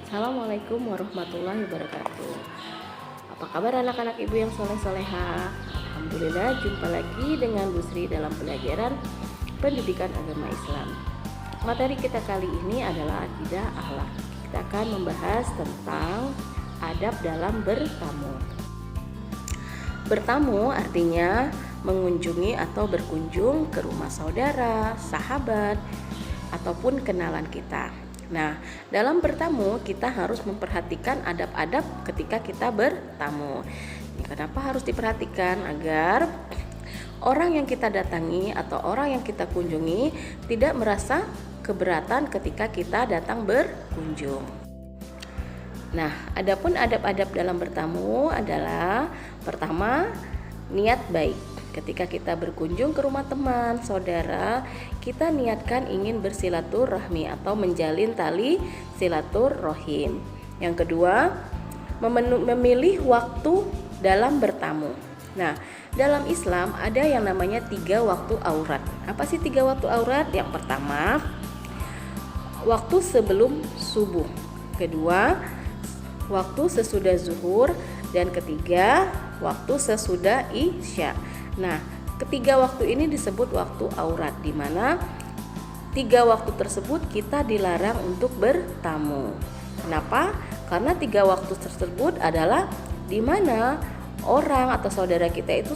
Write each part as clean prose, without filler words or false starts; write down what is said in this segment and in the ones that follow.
Assalamualaikum warahmatullahi wabarakatuh. Apa kabar anak-anak ibu yang soleh-soleha? Alhamdulillah, jumpa lagi dengan Bu Sri dalam pelajaran pendidikan agama Islam. Materi kita kali ini adalah akidah akhlak. Kita akan membahas tentang adab dalam bertamu. Bertamu artinya mengunjungi atau berkunjung ke rumah saudara, sahabat, ataupun kenalan kita. Nah, dalam bertamu kita harus memperhatikan adab-adab ketika kita bertamu. Kenapa harus diperhatikan? Agar orang yang kita datangi atau orang yang kita kunjungi tidak merasa keberatan ketika kita datang berkunjung. Nah, adapun adab-adab dalam bertamu adalah pertama, niat baik. Ketika kita berkunjung ke rumah teman, saudara, kita niatkan ingin bersilaturahmi atau menjalin tali silaturahim. Yang kedua, memilih waktu dalam bertamu. Nah, dalam Islam ada yang namanya 3 waktu aurat. Apa sih 3 waktu aurat? Yang pertama, waktu sebelum subuh. Kedua, waktu sesudah zuhur. Dan ketiga, waktu sesudah isya. Nah, ketiga waktu ini disebut waktu aurat, di mana 3 waktu tersebut kita dilarang untuk bertamu. Kenapa? Karena 3 waktu tersebut adalah di mana orang atau saudara kita itu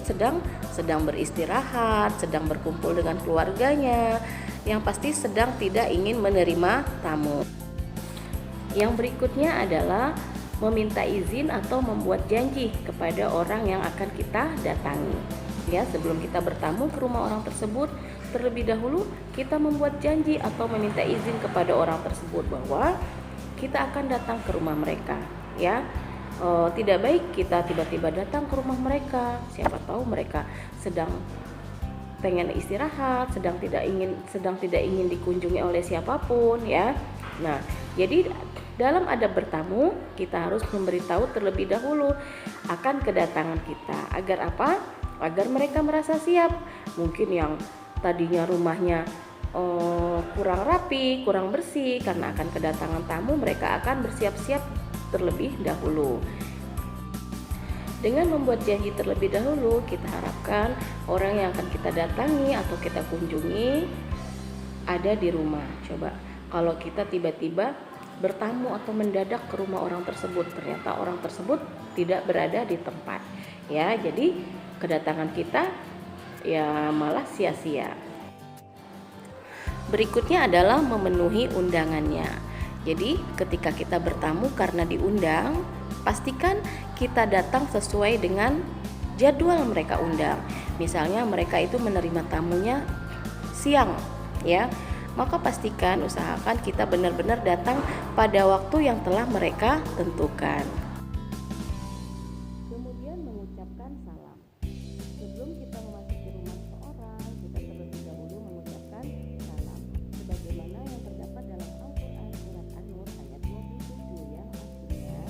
sedang beristirahat, sedang berkumpul dengan keluarganya, yang pasti sedang tidak ingin menerima tamu. Yang berikutnya adalah meminta izin atau membuat janji kepada orang yang akan kita datangi. Ya, sebelum kita bertamu ke rumah orang tersebut, terlebih dahulu kita membuat janji atau meminta izin kepada orang tersebut bahwa kita akan datang ke rumah mereka. Ya, tidak baik kita tiba-tiba datang ke rumah mereka. Siapa tahu mereka sedang pengen istirahat, sedang tidak ingin dikunjungi oleh siapapun, ya. Nah, jadi dalam adab bertamu kita harus memberitahu terlebih dahulu akan kedatangan kita. Agar apa? Agar mereka merasa siap. Mungkin yang tadinya rumahnya kurang rapi, kurang bersih, karena akan kedatangan tamu, mereka akan bersiap-siap terlebih dahulu. Dengan membuat janji terlebih dahulu, kita harapkan orang yang akan kita datangi atau kita kunjungi ada di rumah. Coba kalau kita tiba-tiba bertamu atau mendadak ke rumah orang tersebut, ternyata orang tersebut tidak berada di tempat, ya, jadi kedatangan kita ya malah sia-sia. Berikutnya adalah memenuhi undangannya. Jadi ketika kita bertamu karena diundang, pastikan kita datang sesuai dengan jadwal mereka undang. Misalnya mereka itu menerima tamunya siang, ya, maka pastikan usahakan kita benar-benar datang pada waktu yang telah mereka tentukan. Kemudian mengucapkan salam. Sebelum kita memasuki rumah seseorang, kita terlebih dahulu mengucapkan salam. Sebagaimana yang terdapat dalam Al-Quran surat An-Nur ayat 27 yang artinya,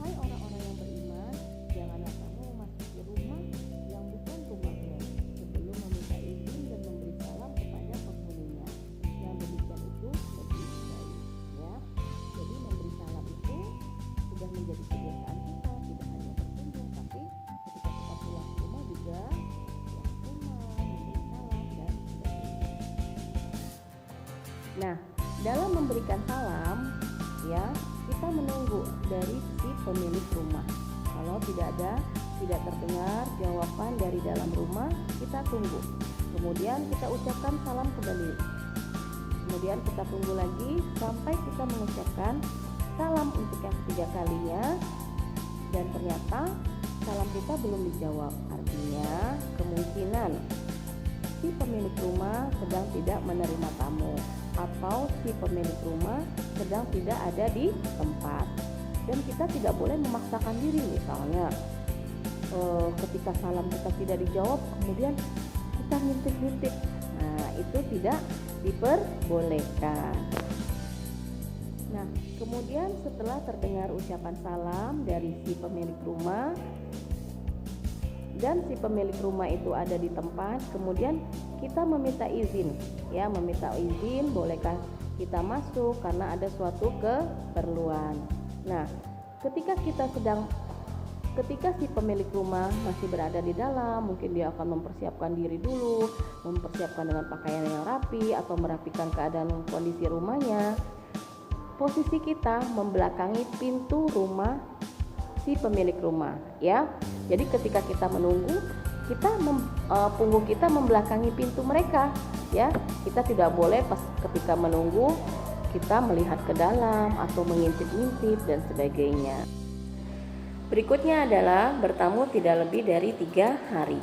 hai orang-orang yang beriman, janganlah kamu memasuki rumah yang bukan rumahmu sebelum meminta izin dan memberi salam kepada penghuninya. Yang demikian itu lebih baik, ya. Jadi memberi salam itu sudah menjadi kebiasaan kita, tidak hanya berkunjung, tapi ketika kita pulang ke rumah juga memberi salam dan sebagainya. Nah, dalam memberikan salam, ya, kita menunggu dari si pemilik rumah. Kalau tidak terdengar jawaban dari dalam rumah, kita tunggu. Kemudian kita ucapkan salam kembali. Kemudian kita tunggu lagi sampai kita mengucapkan salam untuk yang ketiga kalinya, dan ternyata salam kita belum dijawab. Artinya kemungkinan si pemilik rumah sedang tidak menerima tamu, atau si pemilik rumah sedang tidak ada di tempat. Dan kita tidak boleh memaksakan diri, misalnya ketika salam kita tidak dijawab kemudian kita ngintip-ngintip. Nah, itu tidak diperbolehkan. Nah, kemudian setelah terdengar ucapan salam dari si pemilik rumah dan si pemilik rumah itu ada di tempat, kemudian kita meminta izin, ya, bolehkah kita masuk karena ada suatu keperluan. Nah, ketika si pemilik rumah masih berada di dalam, mungkin dia akan mempersiapkan diri dulu, mempersiapkan dengan pakaian yang rapi atau merapikan keadaan kondisi rumahnya. Posisi kita membelakangi pintu rumah si pemilik rumah, ya. Jadi ketika kita menunggu, punggung kita membelakangi pintu mereka, ya. Kita tidak boleh pas ketika menunggu kita melihat ke dalam atau mengintip-ngintip dan sebagainya. Berikutnya adalah bertamu tidak lebih dari 3 hari.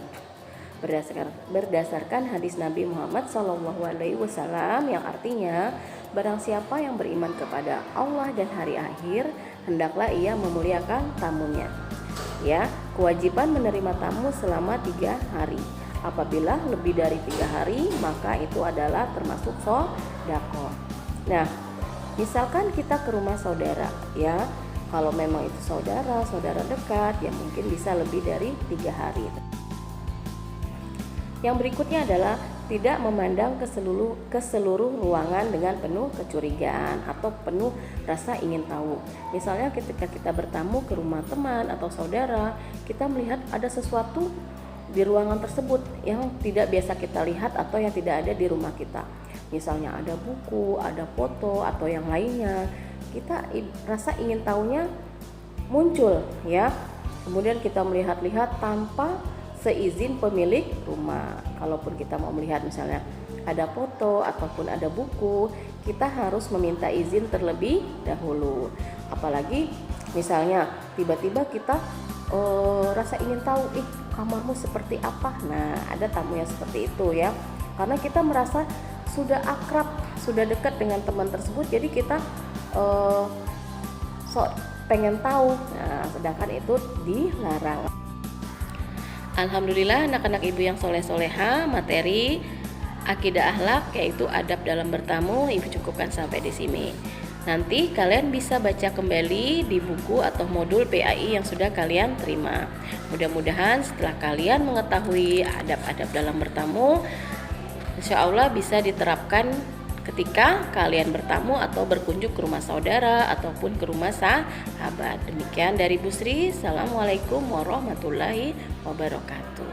Berdasarkan hadis Nabi Muhammad SAW yang artinya, barang siapa yang beriman kepada Allah dan hari akhir, hendaklah ia memuliakan tamunya. Ya, kewajiban menerima tamu selama 3 hari. Apabila lebih dari 3 hari, maka itu adalah termasuk sedekah. Nah, misalkan kita ke rumah saudara, ya. Kalau memang itu saudara dekat, ya mungkin bisa lebih dari 3 hari. Yang berikutnya adalah tidak memandang ke seluruh ruangan dengan penuh kecurigaan atau penuh rasa ingin tahu. Misalnya ketika kita bertamu ke rumah teman atau saudara, kita melihat ada sesuatu di ruangan tersebut yang tidak biasa kita lihat atau yang tidak ada di rumah kita. Misalnya ada buku, ada foto atau yang lainnya. Kita rasa ingin tahunya muncul, ya. Kemudian kita melihat-lihat tanpa seizin pemilik rumah. Kalaupun kita mau melihat misalnya ada foto ataupun ada buku, kita harus meminta izin terlebih dahulu. Apalagi misalnya tiba-tiba kita rasa ingin tahu, kamarmu seperti apa. Nah, ada tamu yang seperti itu, ya. Karena kita merasa sudah akrab, sudah dekat dengan teman tersebut, jadi kita pengen tahu. Nah, sedangkan itu dilarang. Alhamdulillah anak-anak ibu yang soleh-soleha, materi akidah akhlak yaitu adab dalam bertamu ibu cukupkan sampai di sini. Nanti kalian bisa baca kembali di buku atau modul PAI yang sudah kalian terima. Mudah-mudahan setelah kalian mengetahui adab-adab dalam bertamu, insya Allah bisa diterapkan ketika kalian bertamu atau berkunjung ke rumah saudara ataupun ke rumah sahabat. Demikian dari Bu Sri. Assalamualaikum warahmatullahi wabarakatuh.